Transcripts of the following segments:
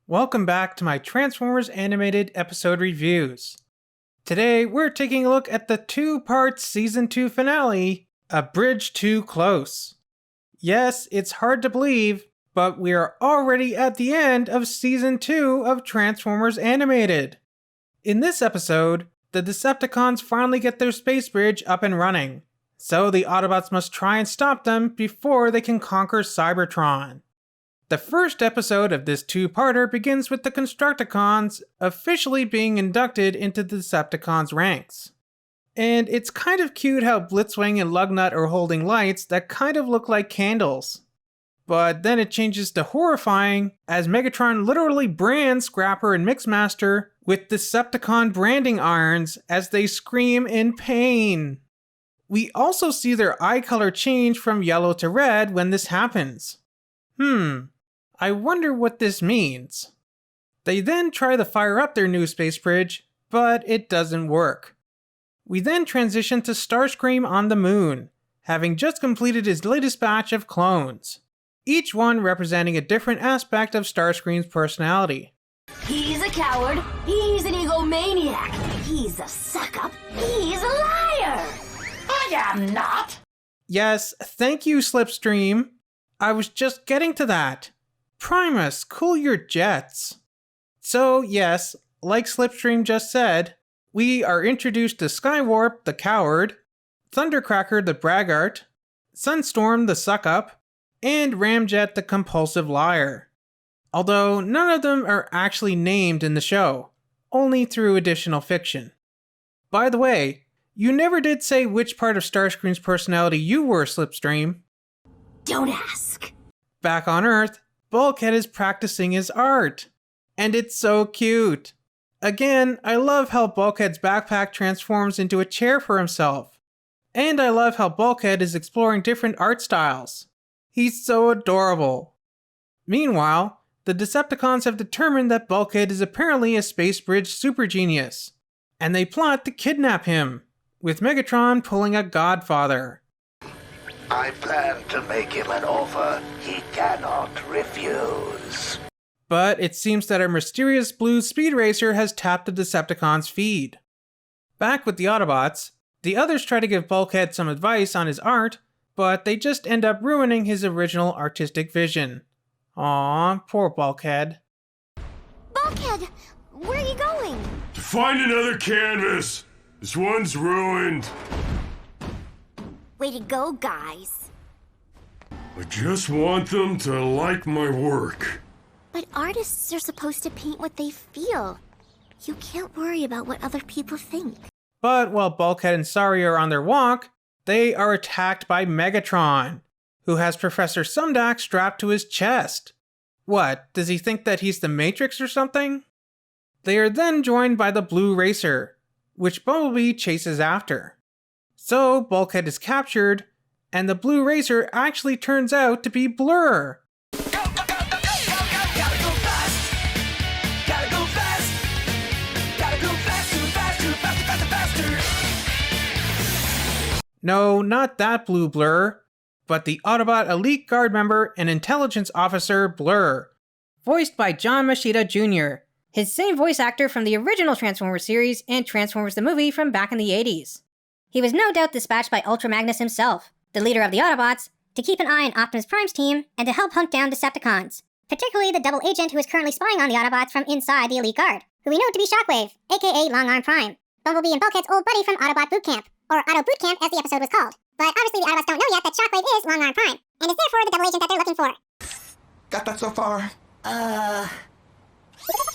Welcome back to my Transformers animated episode reviews. Today we're taking a look at the two-part Season 2 finale, A Bridge Too Close. Yes, it's hard to believe, but we are already at the end of Season 2 of Transformers Animated. In this episode, the Decepticons finally get their space bridge up and running, so the Autobots must try and stop them before they can conquer Cybertron. The first episode of this two-parter begins with the Constructicons officially being inducted into the Decepticons' ranks. And it's kind of cute how Blitzwing and Lugnut are holding lights that kind of look like candles. But then it changes to horrifying as Megatron literally brands Scrapper and Mixmaster with Decepticon branding irons as they scream in pain. We also see their eye color change from yellow to red when this happens. I wonder what this means. They then try to fire up their new space bridge, but it doesn't work. We then transition to Starscream on the moon, having just completed his latest batch of clones, each one representing a different aspect of Starscream's personality. He's a coward, he's an egomaniac, he's a suck-up, he's a liar! I am not! Yes, thank you, Slipstream. I was just getting to that. Primus, cool your jets. So yes, like Slipstream just said, we are introduced to Skywarp, the coward, Thundercracker, the braggart, Sunstorm, the suck-up, and Ramjet, the compulsive liar. Although none of them are actually named in the show, only through additional fiction. By the way, you never did say which part of Starscream's personality you were, Slipstream. Don't ask. Back on Earth, Bulkhead is practicing his art. And it's so cute. Again, I love how Bulkhead's backpack transforms into a chair for himself. And I love how Bulkhead is exploring different art styles. He's so adorable. Meanwhile, the Decepticons have determined that Bulkhead is apparently a space bridge super genius. And they plot to kidnap him, with Megatron pulling a Godfather. I plan to make him an offer he cannot refuse. But it seems that our mysterious blue speed racer has tapped the Decepticons' feed. Back with the Autobots, the others try to give Bulkhead some advice on his art, but they just end up ruining his original artistic vision. Aww, poor Bulkhead. Bulkhead, where are you going? To find another canvas! This one's ruined. Way to go, guys. I just want them to like my work. But artists are supposed to paint what they feel. You can't worry about what other people think. But while Bulkhead and Sari are on their walk, they are attacked by Megatron, who has Professor Sumdac strapped to his chest. What, does he think that he's the Matrix or something? They are then joined by the Blue Racer, which Bumblebee chases after. So Bulkhead is captured, and the Blue Racer actually turns out to be Blur. No, not that Blue Blur, but the Autobot Elite Guard member and intelligence officer Blur, voiced by John Machida Jr., his same voice actor from the original Transformers series and Transformers the movie from back in the 80s. He was no doubt dispatched by Ultra Magnus himself, the leader of the Autobots, to keep an eye on Optimus Prime's team and to help hunt down Decepticons, particularly the double agent who is currently spying on the Autobots from inside the Elite Guard, who we know to be Shockwave, aka Long Arm Prime, Bumblebee and Bulkhead's old buddy from Autobot Boot Camp, or Auto Boot Camp as the episode was called. But obviously the Autobots don't know yet that Shockwave is Long Arm Prime, and is therefore the double agent that they're looking for. Got that so far?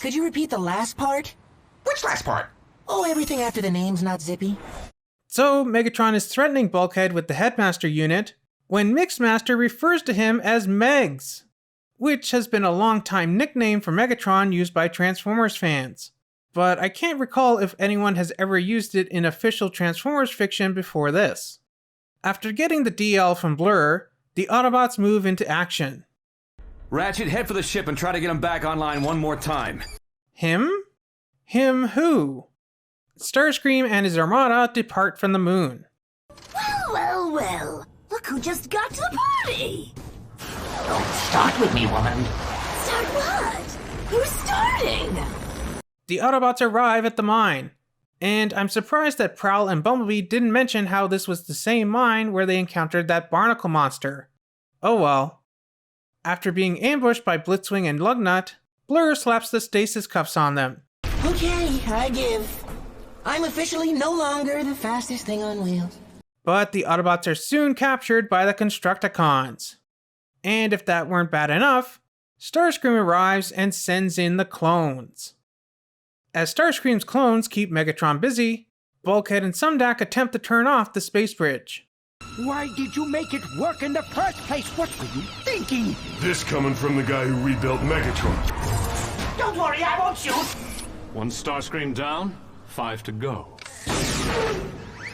Could you repeat the last part? Which last part? Oh, everything after the name's not zippy. So Megatron is threatening Bulkhead with the Headmaster unit, when Mixmaster refers to him as Megs, which has been a long-time nickname for Megatron used by Transformers fans. But I can't recall if anyone has ever used it in official Transformers fiction before this. After getting the DL from Blur, the Autobots move into action. Ratchet, head for the ship and try to get him back online one more time. Him? Him who? Starscream and his armada depart from the moon. Well, look who just got to the party! Don't start with me, woman. Start what? Who's starting? The Autobots arrive at the mine, and I'm surprised that Prowl and Bumblebee didn't mention how this was the same mine where they encountered that barnacle monster. Oh well. After being ambushed by Blitzwing and Lugnut, Blur slaps the stasis cuffs on them. Okay, I give. I'm officially no longer the fastest thing on wheels. But the Autobots are soon captured by the Constructicons. And if that weren't bad enough, Starscream arrives and sends in the clones. As Starscream's clones keep Megatron busy, Bulkhead and Sumdac attempt to turn off the space bridge. Why did you make it work in the first place? What were you thinking? This coming from the guy who rebuilt Megatron. Don't worry, I won't shoot. One Starscream down, 5 to go.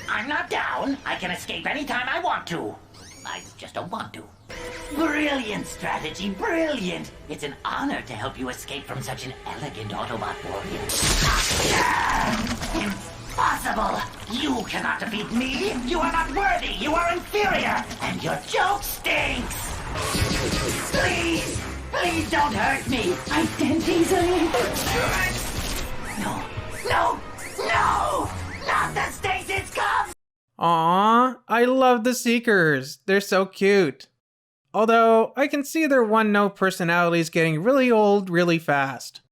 I'm not down. I can escape anytime I want to. I just don't want to. Brilliant strategy, brilliant. It's an honor to help you escape from such an elegant Autobot warrior. Impossible! You cannot defeat me! You are not worthy! You are inferior! And your joke stinks! Please! Please don't hurt me! I didn't easily! No! No! No! Not the stasis cuffs! Aww, I love the Seekers. They're so cute. Although, I can see their one-note personalities getting really old really fast.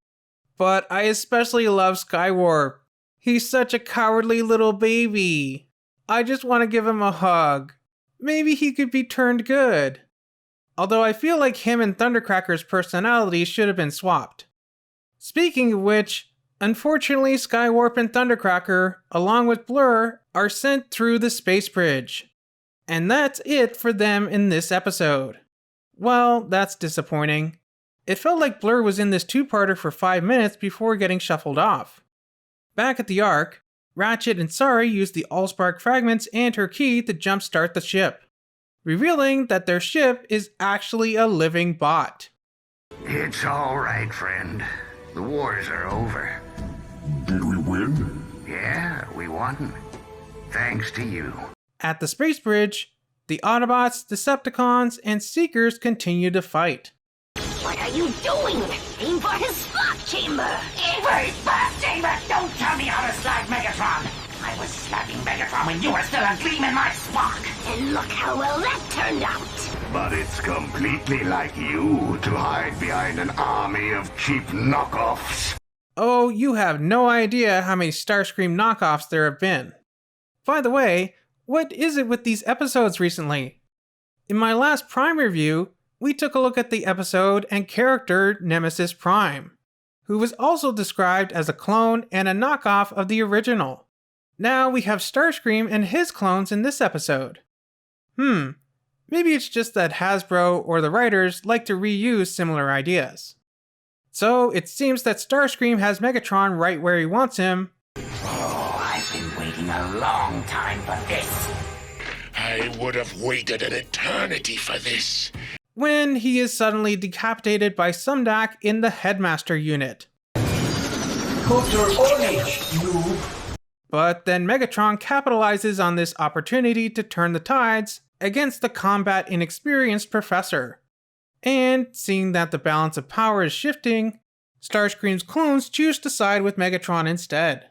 But I especially love Skywarp. He's such a cowardly little baby. I just want to give him a hug. Maybe he could be turned good. Although I feel like him and Thundercracker's personalities should have been swapped. Speaking of which, unfortunately Skywarp and Thundercracker, along with Blur, are sent through the space bridge. And that's it for them in this episode. Well, that's disappointing. It felt like Blur was in this two-parter for 5 minutes before getting shuffled off. Back at the Ark, Ratchet and Sari use the Allspark fragments and her key to jumpstart the ship, revealing that their ship is actually a living bot. It's all right, friend. The wars are over. Did we win? Yeah, we won. Thanks to you. At the space bridge, the Autobots, Decepticons, and Seekers continue to fight. What are you doing? Aim for his slot chamber! Aim for his blast chamber! Don't tell me how to slag Megatron! I was slapping Megatron when you were still a gleam in my smock! And look how well that turned out! But it's completely like you to hide behind an army of cheap knockoffs. Oh, you have no idea how many Starscream knockoffs there have been. By the way, what is it with these episodes recently? In my last Prime review, we took a look at the episode and character Nemesis Prime, who was also described as a clone and a knockoff of the original. Now we have Starscream and his clones in this episode. Maybe it's just that Hasbro or the writers like to reuse similar ideas. So it seems that Starscream has Megatron right where he wants him. Oh, I've been waiting a long time for this. I would have waited an eternity for this. When he is suddenly decapitated by Sumdac in the Headmaster unit. Put your orange, noob. But then Megatron capitalizes on this opportunity to turn the tides against the combat inexperienced Professor. And seeing that the balance of power is shifting, Starscream's clones choose to side with Megatron instead.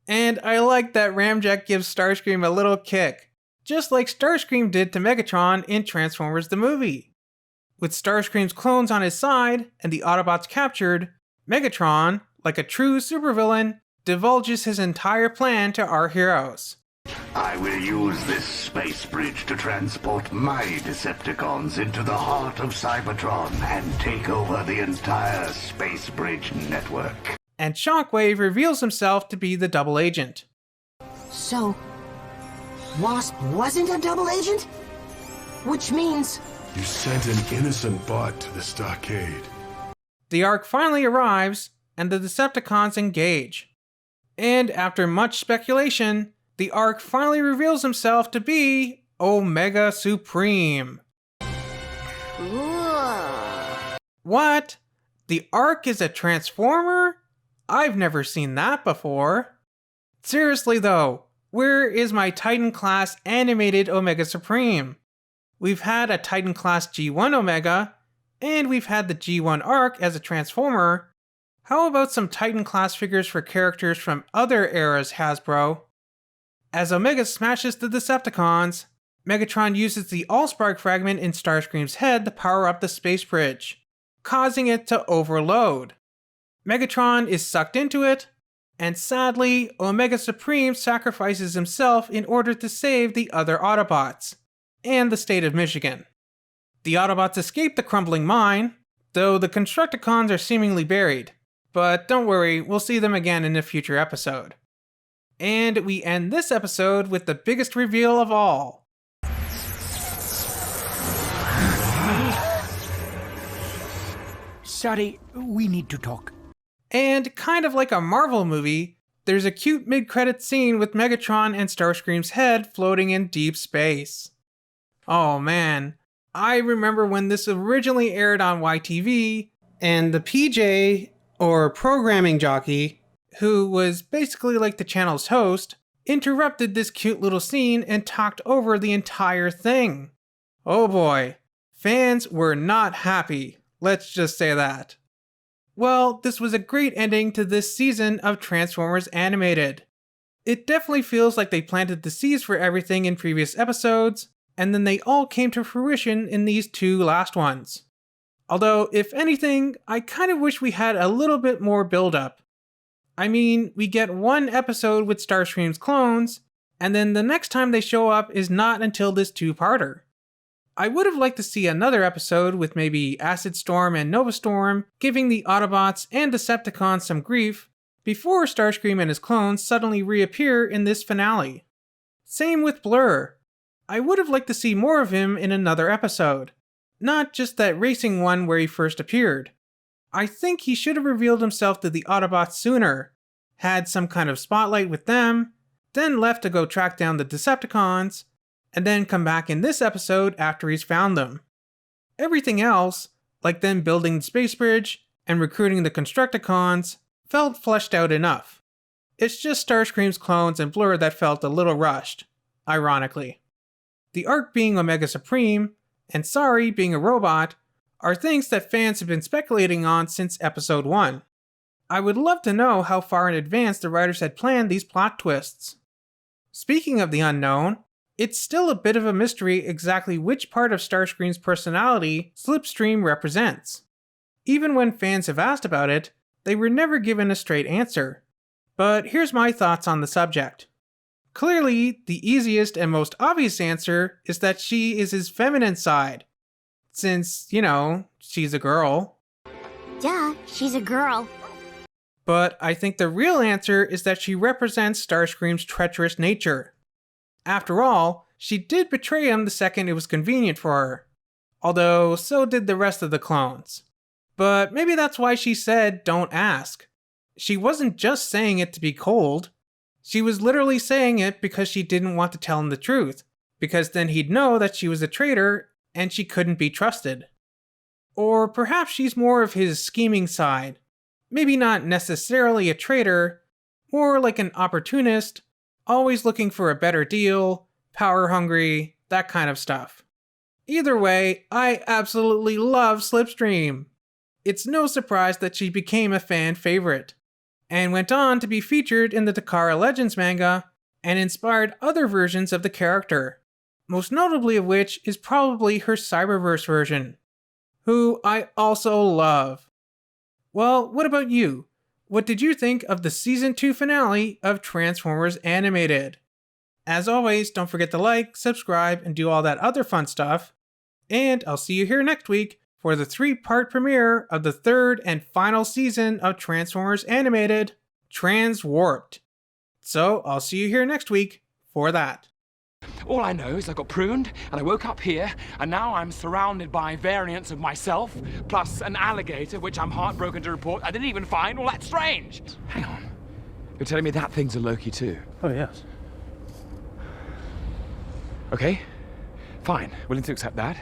And I like that Ramjet gives Starscream a little kick, just like Starscream did to Megatron in Transformers the movie. With Starscream's clones on his side and the Autobots captured, Megatron, like a true supervillain, divulges his entire plan to our heroes. I will use this space bridge to transport my Decepticons into the heart of Cybertron and take over the entire space bridge network. And Shockwave reveals himself to be the double agent. So, Wasp wasn't a double agent? Which means... You sent an innocent bot to the stockade. The Ark finally arrives, and the Decepticons engage. And after much speculation, the Ark finally reveals himself to be Omega Supreme. Cool. What? The Ark is a Transformer? I've never seen that before. Seriously though, where is my Titan-class animated Omega Supreme? We've had a Titan-class G1 Omega, and we've had the G1 Ark as a Transformer, How about some Titan-class figures for characters from other eras, Hasbro? As Omega smashes the Decepticons, Megatron uses the Allspark fragment in Starscream's head to power up the space bridge, causing it to overload. Megatron is sucked into it, and sadly, Omega Supreme sacrifices himself in order to save the other Autobots, and the state of Michigan. The Autobots escape the crumbling mine, though the Constructicons are seemingly buried. But don't worry, we'll see them again in a future episode. And we end this episode with the biggest reveal of all. Sorry, we need to talk. And kind of like a Marvel movie, there's a cute mid-credit scene with Megatron and Starscream's head floating in deep space. Oh man, I remember when this originally aired on YTV, and the PJ, or programming jockey, who was basically like the channel's host, interrupted this cute little scene and talked over the entire thing. Oh boy, fans were not happy, let's just say that. Well, this was a great ending to this season of Transformers Animated. It definitely feels like they planted the seeds for everything in previous episodes, and then they all came to fruition in these two last ones. Although, if anything, I kind of wish we had a little bit more build-up. I mean, we get one episode with Starscream's clones, and then the next time they show up is not until this two-parter. I would have liked to see another episode with maybe Acid Storm and Nova Storm giving the Autobots and Decepticons some grief before Starscream and his clones suddenly reappear in this finale. Same with Blur. I would have liked to see more of him in another episode. Not just that racing one where he first appeared. I think he should have revealed himself to the Autobots sooner, had some kind of spotlight with them, then left to go track down the Decepticons, and then come back in this episode after he's found them. Everything else, like them building the space bridge and recruiting the Constructicons, felt fleshed out enough. It's just Starscream's clones and Blur that felt a little rushed, ironically. The arc being Omega Supreme, and Sorry being a robot, are things that fans have been speculating on since episode 1. I would love to know how far in advance the writers had planned these plot twists. Speaking of the unknown, it's still a bit of a mystery exactly which part of Starscream's personality Slipstream represents. Even when fans have asked about it, they were never given a straight answer. But here's my thoughts on the subject. Clearly, the easiest and most obvious answer is that she is his feminine side. Since, she's a girl. Duh, she's a girl. But I think the real answer is that she represents Starscream's treacherous nature. After all, she did betray him the second it was convenient for her. Although, so did the rest of the clones. But maybe that's why she said, "Don't ask." She wasn't just saying it to be cold. She was literally saying it because she didn't want to tell him the truth, because then he'd know that she was a traitor and she couldn't be trusted. Or perhaps she's more of his scheming side. Maybe not necessarily a traitor, more like an opportunist, always looking for a better deal, power hungry, that kind of stuff. Either way, I absolutely love Slipstream. It's no surprise that she became a fan favorite, and went on to be featured in the Takara Legends manga, and inspired other versions of the character, most notably of which is probably her Cyberverse version, who I also love. Well, what about you? What did you think of the Season 2 finale of Transformers Animated? As always, don't forget to like, subscribe, and do all that other fun stuff. And I'll see you here next week for the 3-part premiere of the 3rd and final season of Transformers Animated, Transwarped. So I'll see you here next week for that. All I know is I got pruned, and I woke up here, and now I'm surrounded by variants of myself, plus an alligator, which I'm heartbroken to report I didn't even find all that strange. Hang on. You're telling me that thing's a Loki too? Oh, yes. Okay. Fine. Willing to accept that.